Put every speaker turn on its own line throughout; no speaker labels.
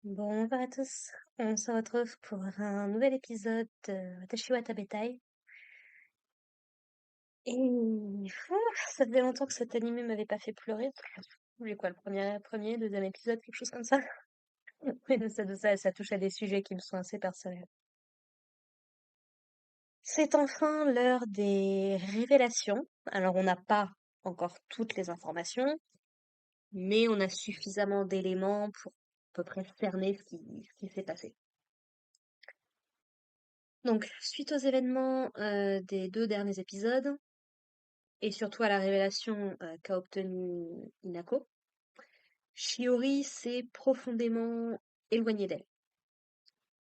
Bonjour à tous, on se retrouve pour un nouvel épisode de Watashi wa Tabetai. Et ça faisait longtemps que cet animé m'avait pas fait pleurer. J'ai quoi, deuxième épisode, quelque chose comme ça. Mais ça touche à des sujets qui me sont assez personnels. C'est enfin l'heure des révélations. Alors on n'a pas encore toutes les informations, mais on a suffisamment d'éléments pour à peu près cerner ce qui s'est passé. Donc, suite aux événements des deux derniers épisodes, et surtout à la révélation qu'a obtenue Hinako, Shiori s'est profondément éloignée d'elle.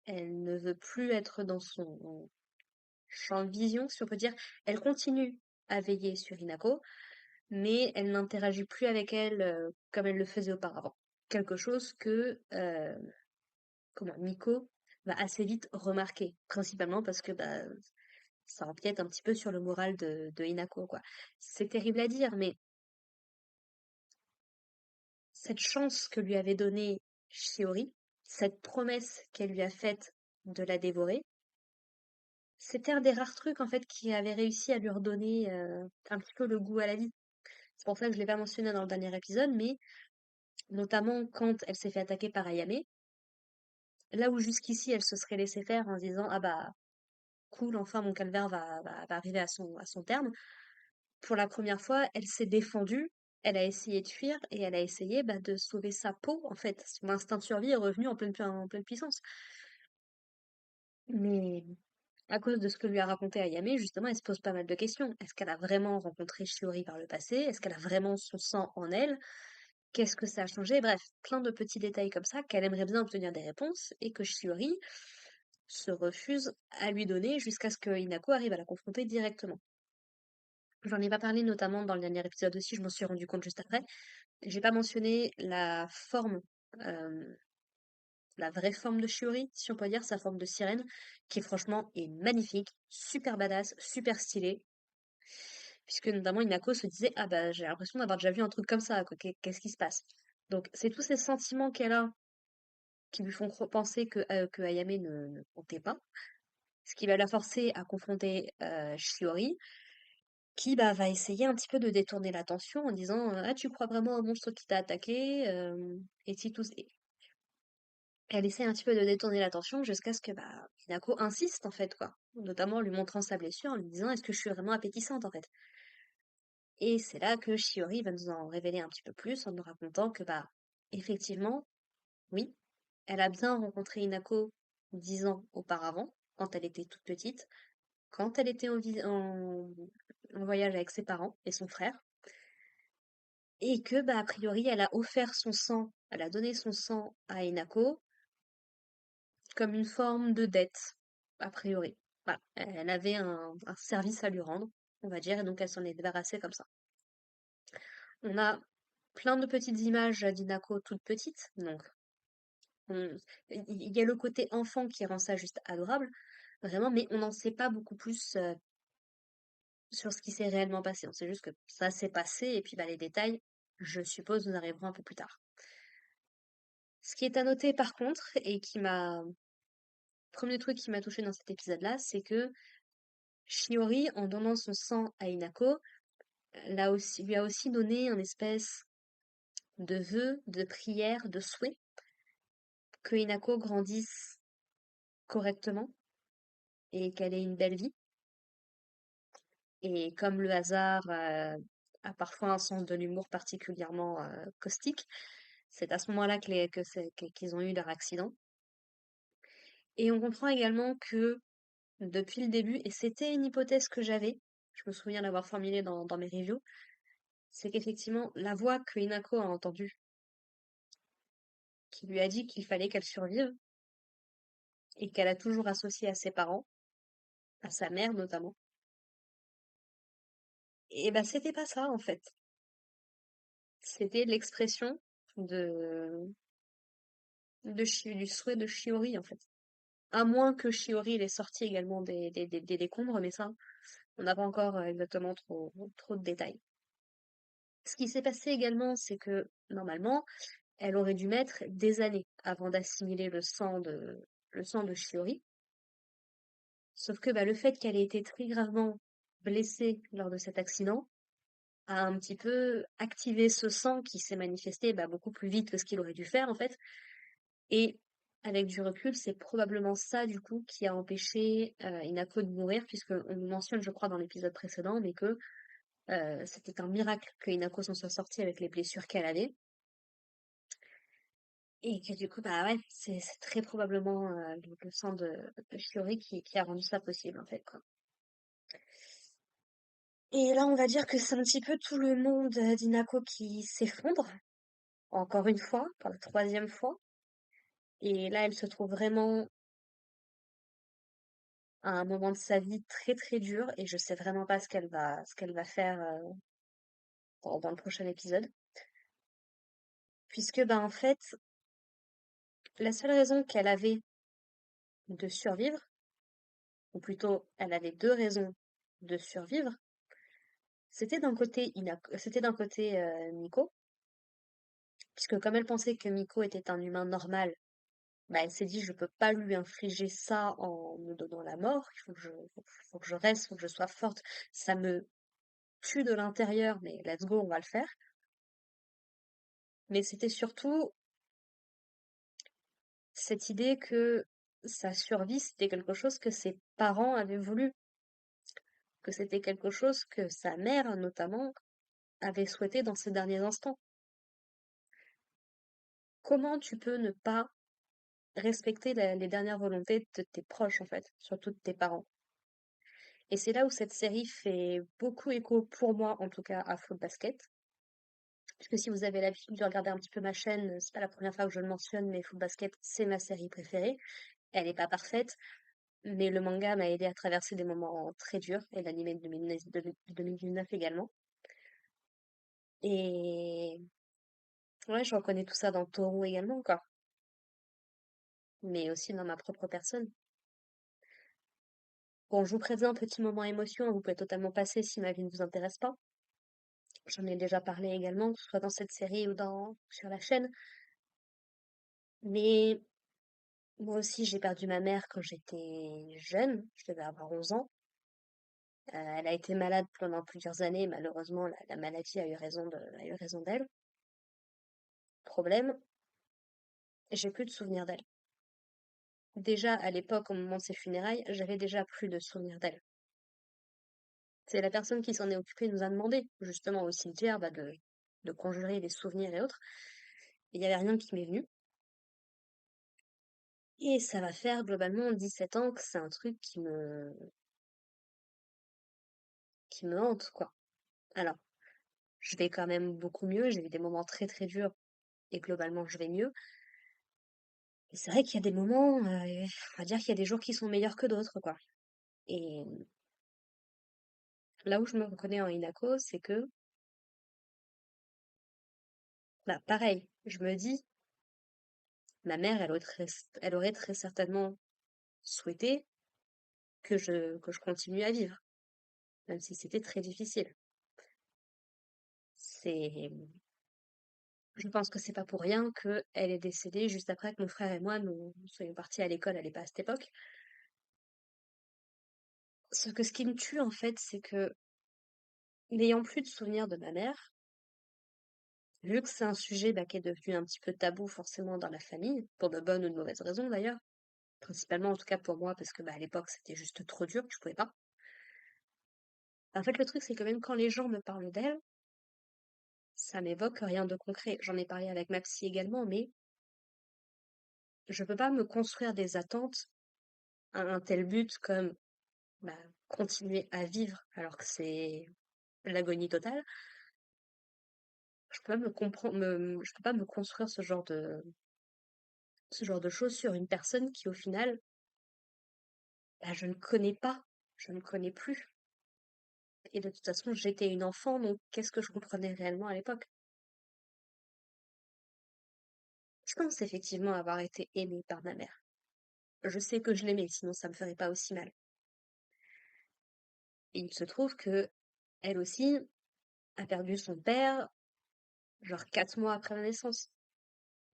Elle ne veut plus être dans son champ de vision, si on peut dire. Elle continue à veiller sur Hinako, mais elle n'interagit plus avec elle comme elle le faisait auparavant. Quelque chose que Miko va assez vite remarquer, principalement parce que ça empiète un petit peu sur le moral de Hinako, quoi. C'est terrible à dire, mais cette chance que lui avait donnée Shiori, cette promesse qu'elle lui a faite de la dévorer, c'était un des rares trucs en fait qui avait réussi à lui redonner un petit peu le goût à la vie. C'est pour ça que je l'ai pas mentionné dans le dernier épisode, mais notamment quand elle s'est fait attaquer par Ayame, là où jusqu'ici elle se serait laissée faire en se disant ah bah cool, enfin mon calvaire va arriver à son terme. Pour la première fois, elle s'est défendue, elle a essayé de fuir et elle a essayé de sauver sa peau, en fait. Son instinct de survie est revenu en pleine puissance. Mais à cause de ce que lui a raconté Ayame, justement, elle se pose pas mal de questions. Est-ce qu'elle a vraiment rencontré Shiori par le passé? Est-ce qu'elle a vraiment son sang en elle? Qu'est-ce que ça a changé? Bref, plein de petits détails comme ça qu'elle aimerait bien obtenir des réponses et que Shiori se refuse à lui donner jusqu'à ce que Hinako arrive à la confronter directement. J'en ai pas parlé notamment dans le dernier épisode aussi, je m'en suis rendu compte juste après. J'ai pas mentionné la forme, euh, la vraie forme de Shiori, si on peut dire, sa forme de sirène, qui franchement est magnifique, super badass, super stylée. Puisque notamment Inako se disait, ah bah j'ai l'impression d'avoir déjà vu un truc comme ça, quoi, qu'est-ce qui se passe? Donc c'est tous ces sentiments qu'elle a qui lui font penser que Ayame ne comptait pas, ce qui va la forcer à confronter Shiori, qui va essayer un petit peu de détourner l'attention en disant ah tu crois vraiment au monstre qui t'a attaqué et si tout elle essaie un petit peu de détourner l'attention jusqu'à ce que Hinako insiste en fait quoi, notamment en lui montrant sa blessure en lui disant est-ce que je suis vraiment appétissante en fait. Et c'est là que Shiori va nous en révéler un petit peu plus en nous racontant que effectivement oui, elle a bien rencontré Hinako 10 ans auparavant quand elle était toute petite, quand elle était en voyage avec ses parents et son frère. Et que, a priori, elle a offert son sang, elle a donné son sang à Hinako comme une forme de dette, a priori. Voilà, elle avait un service à lui rendre, on va dire, et donc elle s'en est débarrassée comme ça. On a plein de petites images d'Hinako toute petite, donc il y a le côté enfant qui rend ça juste adorable, vraiment, mais on n'en sait pas beaucoup plus sur ce qui s'est réellement passé. On sait juste que ça s'est passé, et puis les détails, je suppose, nous arriveront un peu plus tard. Ce qui est à noter par contre, et premier truc qui m'a touché dans cet épisode-là, c'est que Shiori, en donnant son sang à Hinako, lui a aussi donné un espèce de vœu, de prière, de souhait que Hinako grandisse correctement et qu'elle ait une belle vie. Et comme le hasard a parfois un sens de l'humour particulièrement caustique, c'est à ce moment-là qu'ils ont eu leur accident. Et on comprend également que depuis le début, et c'était une hypothèse que j'avais, je me souviens l'avoir formulée dans mes reviews, c'est qu'effectivement, la voix que Hinako a entendue, qui lui a dit qu'il fallait qu'elle survive, et qu'elle a toujours associée à ses parents, à sa mère notamment, et c'était pas ça en fait. C'était l'expression de, du souhait de Shiori en fait. À moins que Shiori il est sorti également des décombres, mais ça, on n'a pas encore exactement trop de détails. Ce qui s'est passé également, c'est que normalement, elle aurait dû mettre des années avant d'assimiler le sang de Shiori. Sauf que bah, le fait qu'elle ait été très gravement blessée lors de cet accident a un petit peu activé ce sang qui s'est manifesté bah, beaucoup plus vite que ce qu'il aurait dû faire en fait. Et avec du recul, c'est probablement ça du coup qui a empêché Inako de mourir, puisque on le mentionne je crois dans l'épisode précédent, mais que c'était un miracle que Inako s'en soit sortie avec les blessures qu'elle avait. Et que du coup, bah ouais, c'est très probablement le sang de Shiori qui a rendu ça possible en fait, quoi. Et là, on va dire que c'est un petit peu tout le monde d'Inako qui s'effondre, encore une fois, pour la troisième fois. Et là, elle se trouve vraiment à un moment de sa vie très très dur, et je sais vraiment pas ce qu'elle va faire dans le prochain épisode. Puisque, bah en fait, la seule raison qu'elle avait de survivre, ou plutôt, elle avait deux raisons de survivre, c'était d'un côté Miko, puisque comme elle pensait que Miko était un humain normal, bah, elle s'est dit je peux pas lui infliger ça en me donnant la mort, faut que je reste, faut que je sois forte. Ça me tue de l'intérieur, mais let's go, on va le faire. Mais c'était surtout cette idée que sa survie, c'était quelque chose que ses parents avaient voulu, que c'était quelque chose que sa mère, notamment, avait souhaité dans ses derniers instants. Comment tu peux ne pas respecter les dernières volontés de tes proches, en fait, surtout de tes parents? Et c'est là où cette série fait beaucoup écho, pour moi en tout cas, à Foot Basket. Parce que si vous avez l'habitude de regarder un petit peu ma chaîne, c'est pas la première fois que je le mentionne, mais Foot Basket, c'est ma série préférée. Elle n'est pas parfaite, mais le manga m'a aidé à traverser des moments très durs, et l'anime de 2019 également. Et ouais, je reconnais tout ça dans Toru également, quoi. Mais aussi dans ma propre personne. Bon, je vous préviens, un petit moment émotion, vous pouvez totalement passer si ma vie ne vous intéresse pas. J'en ai déjà parlé également, que ce soit dans cette série ou sur la chaîne. Mais moi aussi, j'ai perdu ma mère quand j'étais jeune. Je devais avoir 11 ans. Elle a été malade pendant plusieurs années. Malheureusement, la maladie a eu raison d'elle. Problème, j'ai plus de souvenirs d'elle. Déjà, à l'époque, au moment de ses funérailles, j'avais déjà plus de souvenirs d'elle. C'est la personne qui s'en est occupée nous a demandé, justement, au cimetière, bah, de conjurer les souvenirs et autres. Il n'y avait rien qui m'est venu. Et ça va faire globalement 17 ans que c'est un truc qui me hante, quoi. Alors, je vais quand même beaucoup mieux, j'ai eu des moments très très durs et globalement je vais mieux. Et c'est vrai qu'il y a des moments, on va dire qu'il y a des jours qui sont meilleurs que d'autres, quoi. Et là où je me reconnais en Inako, c'est que, bah pareil, je me dis, ma mère, elle aurait très certainement souhaité que je continue à vivre, même si c'était très difficile. C'est, je pense que c'est pas pour rien qu'elle est décédée juste après que mon frère et moi nous soyons partis à l'école, elle est pas à cette époque. Ce qui me tue en fait, c'est que n'ayant plus de souvenirs de ma mère, vu que c'est un sujet bah, qui est devenu un petit peu tabou forcément dans la famille, pour de bonnes ou de mauvaises raisons d'ailleurs, principalement en tout cas pour moi parce que bah, à l'époque c'était juste trop dur, je pouvais pas. En fait le truc c'est que même quand les gens me parlent d'elle, ça m'évoque rien de concret. J'en ai parlé avec ma psy également, mais je peux pas me construire des attentes à un tel but comme bah, continuer à vivre alors que c'est l'agonie totale. Je peux pas je peux pas me construire ce genre de choses sur une personne qui, au final, bah, je ne connais pas, je ne connais plus. Et de toute façon, j'étais une enfant, donc qu'est-ce que je comprenais réellement à l'époque? Je pense effectivement avoir été aimée par ma mère. Je sais que je l'aimais, sinon ça me ferait pas aussi mal. Et il se trouve que elle aussi a perdu son père, genre 4 mois après ma naissance.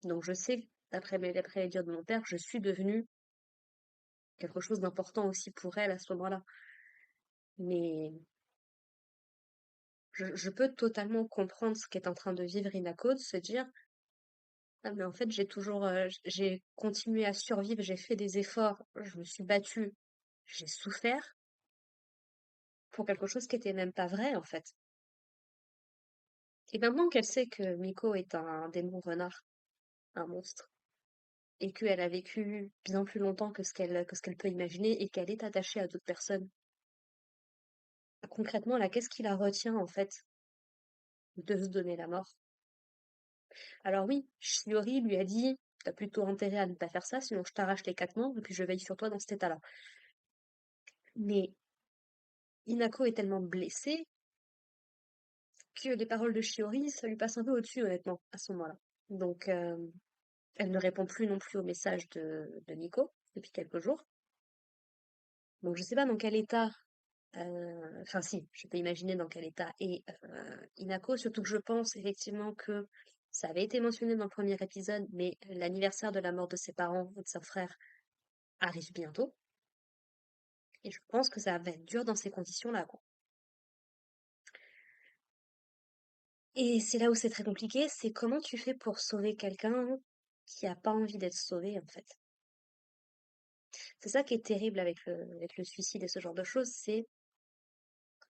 Donc je sais, d'après les dires de mon père, que je suis devenue quelque chose d'important aussi pour elle à ce moment-là. Mais je peux totalement comprendre ce qu'est en train de vivre Inako, de se dire, ah mais en fait j'ai continué à survivre, j'ai fait des efforts, je me suis battue, j'ai souffert pour quelque chose qui était même pas vrai en fait. Et maintenant qu'elle sait que Miko est un démon renard, un monstre, et qu'elle a vécu bien plus longtemps que ce qu'elle peut imaginer et qu'elle est attachée à d'autres personnes, concrètement là, qu'est-ce qui la retient en fait de se donner la mort? Alors oui, Shiori lui a dit, t'as plutôt intérêt à ne pas faire ça, sinon je t'arrache les 4 membres et puis je veille sur toi dans cet état-là. Mais Inako est tellement blessée que les paroles de Shiori, ça lui passe un peu au-dessus, honnêtement, à ce moment-là. Donc, elle ne répond plus non plus au message de Nico depuis quelques jours. Donc, je sais pas dans quel état, enfin si, je peux imaginer dans quel état est Inako, surtout que je pense effectivement que ça avait été mentionné dans le premier épisode, mais l'anniversaire de la mort de ses parents ou de son frère arrive bientôt. Et je pense que ça va être dur dans ces conditions-là, quoi. Et c'est là où c'est très compliqué, c'est comment tu fais pour sauver quelqu'un qui a pas envie d'être sauvé, en fait. C'est ça qui est terrible avec le suicide et ce genre de choses, c'est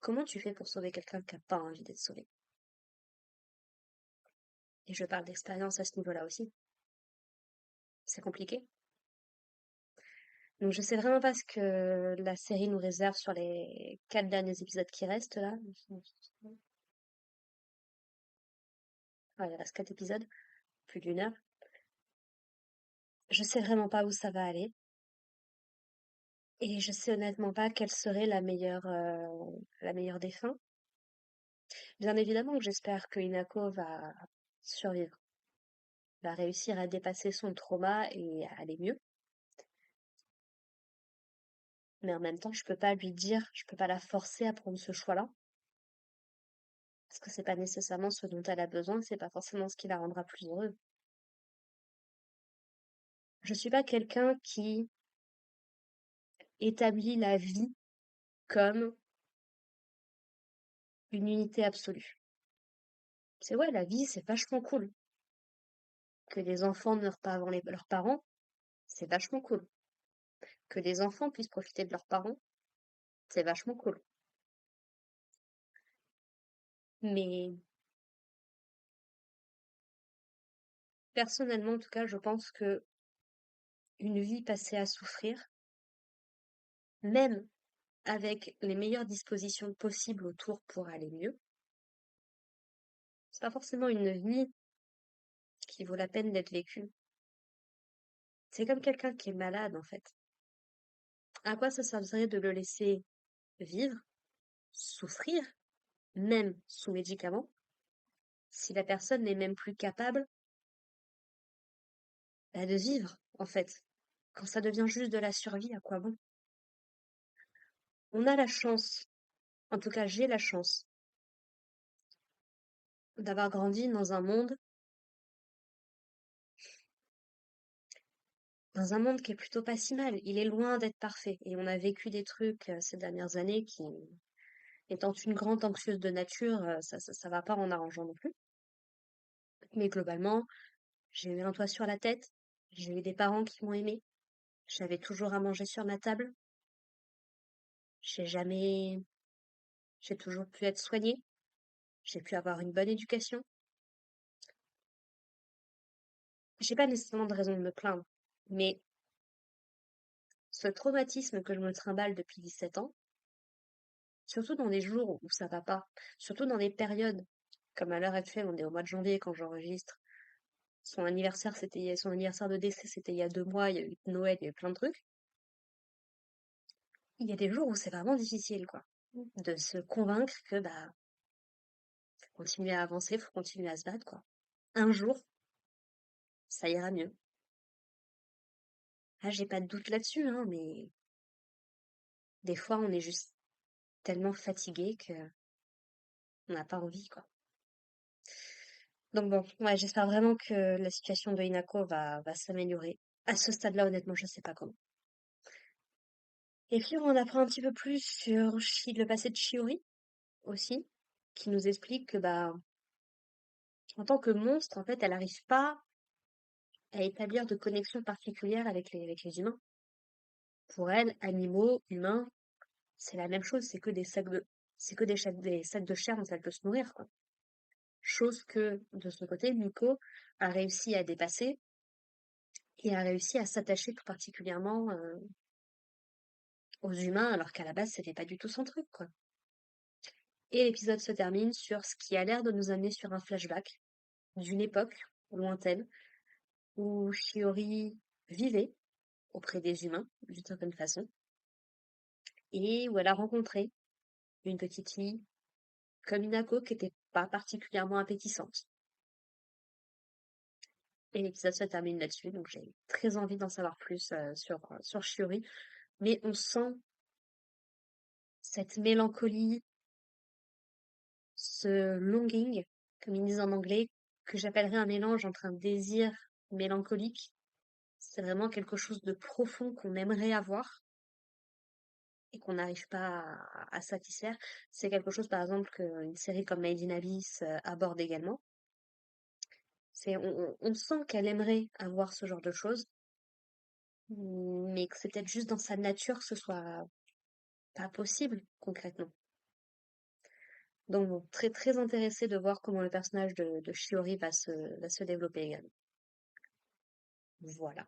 comment tu fais pour sauver quelqu'un qui a pas envie d'être sauvé. Et je parle d'expérience à ce niveau-là aussi. C'est compliqué. Donc je sais vraiment pas ce que la série nous réserve sur les 4 derniers épisodes qui restent là. Ouais, il reste 4 épisodes, plus d'1 heure. Je sais vraiment pas où ça va aller. Et je sais honnêtement pas quelle serait la meilleure des fins. Bien évidemment que j'espère que Inako va survivre, va réussir à dépasser son trauma et à aller mieux. Mais en même temps, je peux pas lui dire, je peux pas la forcer à prendre ce choix-là, parce que c'est pas nécessairement ce dont elle a besoin, c'est pas forcément ce qui la rendra plus heureuse. Je suis pas quelqu'un qui établit la vie comme une unité absolue. C'est ouais, la vie, c'est vachement cool. Que les enfants meurent pas avant leurs parents, c'est vachement cool. Que les enfants puissent profiter de leurs parents, c'est vachement cool. Mais personnellement, en tout cas, je pense que une vie passée à souffrir, même avec les meilleures dispositions possibles autour pour aller mieux, c'est pas forcément une vie qui vaut la peine d'être vécue. C'est comme quelqu'un qui est malade, en fait. À quoi ça servirait de le laisser vivre, souffrir, même sous médicaments, si la personne n'est même plus capable de vivre, en fait. Quand ça devient juste de la survie, à quoi bon? On a la chance, en tout cas j'ai la chance, d'avoir grandi dans un monde qui est plutôt pas si mal. Il est loin d'être parfait. Et on a vécu des trucs ces dernières années qui, étant une grande anxieuse de nature, ça va pas en arrangeant non plus. Mais globalement, j'ai eu un toit sur la tête, j'ai eu des parents qui m'ont aimé, j'avais toujours à manger sur ma table, j'ai jamais, j'ai toujours pu être soignée, j'ai pu avoir une bonne éducation. J'ai pas nécessairement de raison de me plaindre, mais ce traumatisme que je me trimballe depuis 17 ans, surtout dans les jours où ça va pas, surtout dans les périodes, comme à l'heure actuelle, on est au mois de janvier quand j'enregistre. Son anniversaire de décès, c'était il y a 2 mois, il y a eu Noël, il y a eu plein de trucs. Il y a des jours où c'est vraiment difficile, quoi. De se convaincre que, bah, faut continuer à avancer, faut continuer à se battre, quoi. Un jour, ça ira mieux. Ah, j'ai pas de doute là-dessus, hein, mais des fois, on est juste tellement fatigué que on n'a pas envie, quoi. Donc bon, ouais, j'espère vraiment que la situation de Hinako va s'améliorer. À ce stade-là, honnêtement, je sais pas comment. Et puis on apprend un petit peu plus sur le passé de Shiori aussi, qui nous explique que bah en tant que monstre, en fait, elle n'arrive pas à établir de connexion particulière avec les humains. Pour elle, animaux, humains, c'est la même chose, c'est que des sacs de chair dont elle peut se nourrir, quoi. Chose que, de son côté, Miko a réussi à dépasser et a réussi à s'attacher tout particulièrement aux humains, alors qu'à la base, c'était pas du tout son truc, quoi. Et l'épisode se termine sur ce qui a l'air de nous amener sur un flashback d'une époque lointaine où Shiori vivait auprès des humains, d'une certaine façon, et où elle a rencontré une petite fille comme Inako qui était pas particulièrement appétissante. Et l'épisode se termine là-dessus, donc j'ai très envie d'en savoir plus sur Shiori. Mais on sent cette mélancolie, ce longing, comme ils disent en anglais, que j'appellerais un mélange entre un désir mélancolique. C'est vraiment quelque chose de profond qu'on aimerait avoir et qu'on n'arrive pas à satisfaire. C'est quelque chose, par exemple, qu'une série comme Made in Abyss aborde également. On sent qu'elle aimerait avoir ce genre de choses, mais que c'est peut-être juste dans sa nature que ce soit pas possible, concrètement. Donc bon, très très intéressée de voir comment le personnage de Shiori va se développer également. Voilà.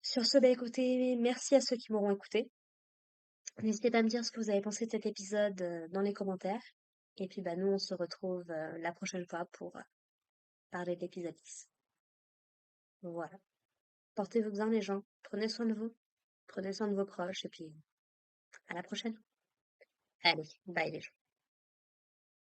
Sur ce, bah écoutez, merci à ceux qui m'auront écouté. N'hésitez pas à me dire ce que vous avez pensé de cet épisode dans les commentaires. Et puis bah nous on se retrouve la prochaine fois pour parler de l'épisode 10. Voilà. Portez-vous bien les gens. Prenez soin de vous. Prenez soin de vos proches et puis à la prochaine. Allez, bye les gens.